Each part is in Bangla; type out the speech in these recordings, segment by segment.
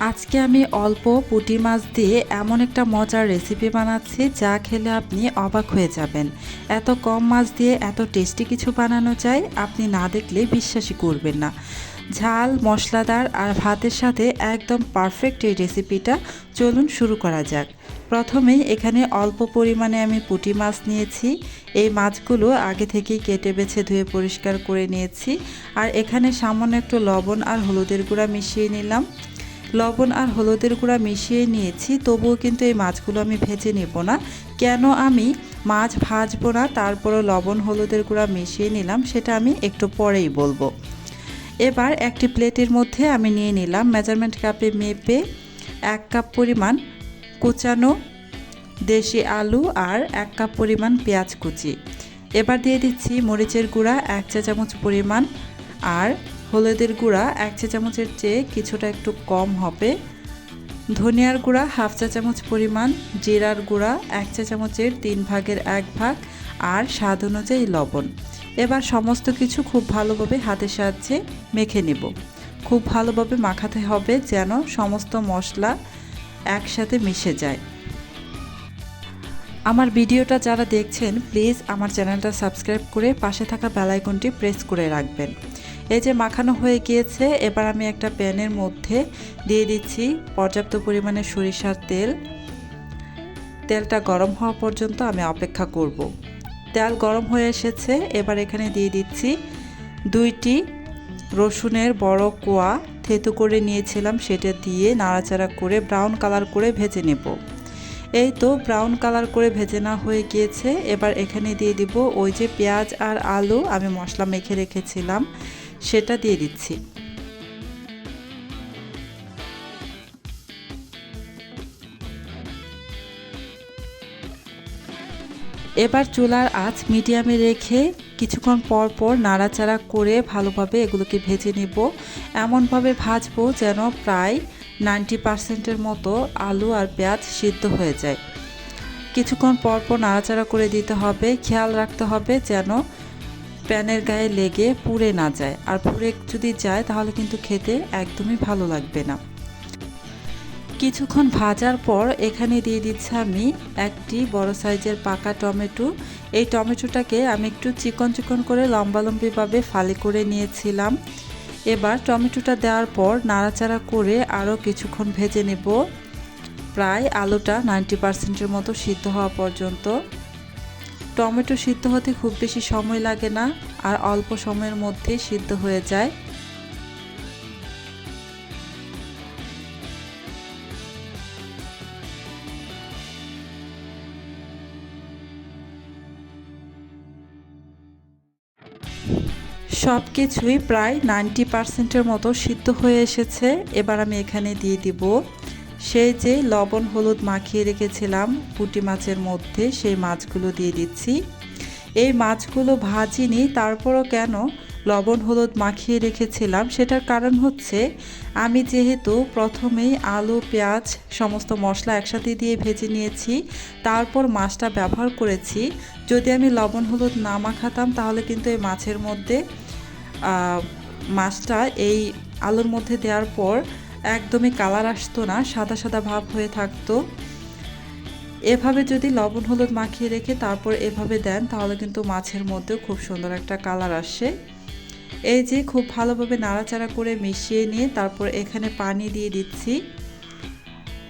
আজকে আমি অল্প পুঁটি মাছ দিয়ে এমন একটা মজার রেসিপি বানাচ্ছি যা খেলে আপনি অবাক হয়ে যাবেন। এত কম মাছ দিয়ে এত টেস্টি কিছু বানানো যায়, আপনি না দেখলে বিশ্বাসই করবেন না। ঝাল, মশলাদার আর ভাতের সাথে একদম পারফেক্ট এই রেসিপিটা। চলুন শুরু করা যাক। প্রথমেই এখানে অল্প পরিমাণে আমি পুঁটি মাছ নিয়েছি। এই মাছগুলো আগে থেকেই কেটে বেছে ধুয়ে পরিষ্কার করে নিয়েছি। আর এখানে সামান্য একটু লবণ আর হলুদের গুঁড়া মিশিয়ে নিলাম। লবণ আর হলুদের গুঁড়া মিশিয়ে নিয়েছি, তবুও কিন্তু এই মাছগুলো আমি ভেজে নেব না। কেন আমি মাছ ভাজবো না তারপরও লবণ হলুদের গুঁড়া মিশিয়ে নিলাম সেটা আমি একটু পরেই বলবো। এবার একটি প্লেটের মধ্যে আমি নিয়ে নিলাম মেজারমেন্ট কাপে মেপে 1 কাপ পরিমাণ কুচানো দেশি আলু আর 1 কাপ পরিমাণ পেঁয়াজ কুচি। এবার দিয়ে দিচ্ছি মরিচের গুঁড়া 1 চা চামচ পরিমাণ আর হলুদের গুঁড়া 1 চা চামচের চেয়ে কিছুটা একটু কম হবে, ধনিয়ার গুঁড়া 1/2 চা চামচ পরিমাণ, জিরার গুঁড়া 1 চা চামচের 3 ভাগের 1 ভাগ আর স্বাদ অনুযায়ী লবণ। এবার সমস্ত কিছু খুব ভালোভাবে হাতের সাহায্যে মেখে নেব। খুব ভালোভাবে মাখাতে হবে যেন সমস্ত মশলা একসাথে মিশে যায়। আমার ভিডিওটা যারা দেখছেন প্লিজ আমার চ্যানেলটা সাবস্ক্রাইব করে পাশে থাকা বেল আইকনটি প্রেস করে রাখবেন। এই যে মাখানো হয়ে গিয়েছে, এবার আমি একটা প্যানের মধ্যে দিয়ে দিচ্ছি পর্যাপ্ত পরিমাণে সরিষার তেল। তেলটা গরম হওয়া পর্যন্ত আমি অপেক্ষা করব। তেল গরম হয়ে এসেছে, এবার এখানে দিয়ে দিচ্ছি 2টি রসুনের বড় কোয়া থেতো করে নিয়েছিলাম, সেটা দিয়ে নাড়াচাড়া করে ব্রাউন কালার করে ভেজে নেব। এই তো ব্রাউন কালার করে ভেজে নেওয়া হয়ে গিয়েছে। এবার এখানে দিয়ে দিব ওই যে পেঁয়াজ আর আলু আমি মশলা মেখে রেখেছিলাম সেটা দিয়ে দিচ্ছি। এবার চুলার আঁচ মিডিয়ামে রেখে কিছুক্ষণ পর পর নাড়াচাড়া করে ভালোভাবে এগুলোকে ভেজে নেব। এমনভাবে ভাজবো যেন প্রায় 90%-এর মতো আলু আর পেঁয়াজ সিদ্ধ হয়ে যায়। কিছুক্ষণ পর পর নাড়াচাড়া করে দিতে হবে, খেয়াল রাখতে হবে যেন প্যানের গায়ে লেগে পুড়ে না যায়, আর পুড়ে যদি যায় তাহলে কিন্তু খেতে একদমই ভালো লাগবে না। কিছুক্ষণ ভাজার পর এখানে দিয়ে দিচ্ছি আমি একটি বড় সাইজের পাকা টমেটো। এই টমেটোটাকে আমি একটু চিকন চিকন করে লম্বালম্বিভাবে ফালি করে নিয়েছিলাম। এবার টমেটোটা দেওয়ার পর নাড়াচাড়া করে আরও কিছুক্ষণ ভেজে নেব, প্রায় আলুটা 90%-এর মতো সিদ্ধ হওয়া পর্যন্ত। টমেটো সিদ্ধ হতে খুব বেশি সময় লাগে না আর অল্প সময়ের মধ্যেই সিদ্ধ হয়ে যায়। সব কিছুই প্রায় 90%-এর মতো সিদ্ধ হয়ে এসেছে। এবার আমি এখানে দিয়ে দিব সেই যে লবণ হলুদ মাখিয়ে রেখেছিলাম পুঁটি মাছের মধ্যে, সেই মাছগুলো দিয়ে দিচ্ছি। এই মাছগুলো ভাজিনি, তারপরও কেন লবণ হলুদ মাখিয়ে রেখেছিলাম সেটার কারণ হচ্ছে আমি যেহেতু প্রথমেই আলু পেঁয়াজ সমস্ত মশলা একসাথে দিয়ে ভেজে নিয়েছি, তারপর মাছটা ব্যবহার করেছি। যদি আমি লবণ হলুদ না মাখাতাম তাহলে কিন্তু এই মাছের মধ্যে মাছটা এই আলুর মধ্যে দেওয়ার পর একদমই কালার আসতো না, সাদা সাদা ভাব হয়ে থাকতো। এভাবে যদি লবণ হলুদ মাখিয়ে রেখে তারপর এভাবে দেন তাহলে কিন্তু মাছের মধ্যেও খুব সুন্দর একটা কালার আসে। এই যে খুব ভালোভাবে নাড়াচাড়া করে মিশিয়ে নিয়ে তারপর এখানে পানি দিয়ে দিচ্ছি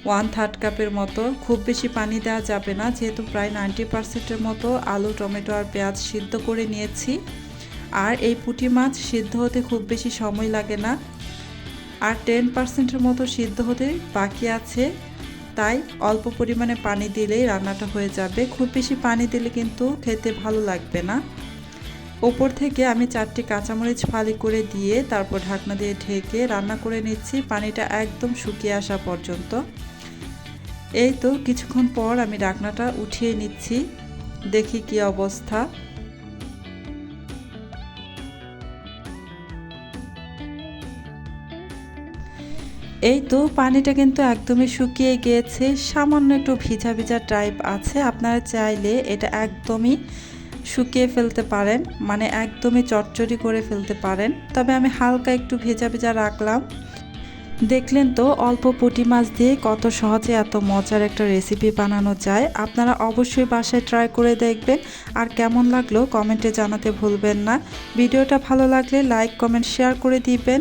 1/3 কাপের মতো। খুব বেশি পানি দেওয়া যাবে না, যেহেতু প্রায় 90%-এর মতো আলু টমেটো আর পেঁয়াজ সিদ্ধ করে নিয়েছি। আর এই পুঁটি মাছ সিদ্ধ হতে খুব বেশি সময় লাগে না, আর 10%-এর মতো সিদ্ধ হতে বাকি আছে, তাই অল্প পরিমাণে পানি দিলেই রান্নাটা হয়ে যাবে। খুব বেশি পানি দিলে কিন্তু খেতে ভালো লাগবে না। ওপর থেকে আমি 4টি কাঁচামরিচ ফালি করে দিয়ে তারপর ঢাকনা দিয়ে ঢেকে রান্না করে নিচ্ছি পানিটা একদম শুকিয়ে আসা পর্যন্ত। এই তো কিছুক্ষণ পর আমি ঢাকনাটা উঠিয়ে নিচ্ছি, দেখি কি অবস্থা। এই তো পানিটা কিন্তু একদমই শুকিয়ে গিয়েছে, সামান্য একটু ভিজা ভিজা টাইপ আছে। আপনারা চাইলে এটা একদমই শুকিয়ে ফেলতে পারেন, মানে একদমই চটচড়ি করে ফেলতে পারেন, তবে আমি হালকা একটু ভেজা ভেজা রাখলাম। দেখলেন তো অল্প পুঁটি মাছ দিয়ে কত সহজে এত মজার একটা রেসিপি বানানো যায়। আপনারা অবশ্যই বাসায় ট্রাই করে দেখবেন আর কেমন লাগলো কমেন্টে জানাতে ভুলবেন না। ভিডিওটা ভালো লাগলে লাইক কমেন্ট শেয়ার করে দিবেন।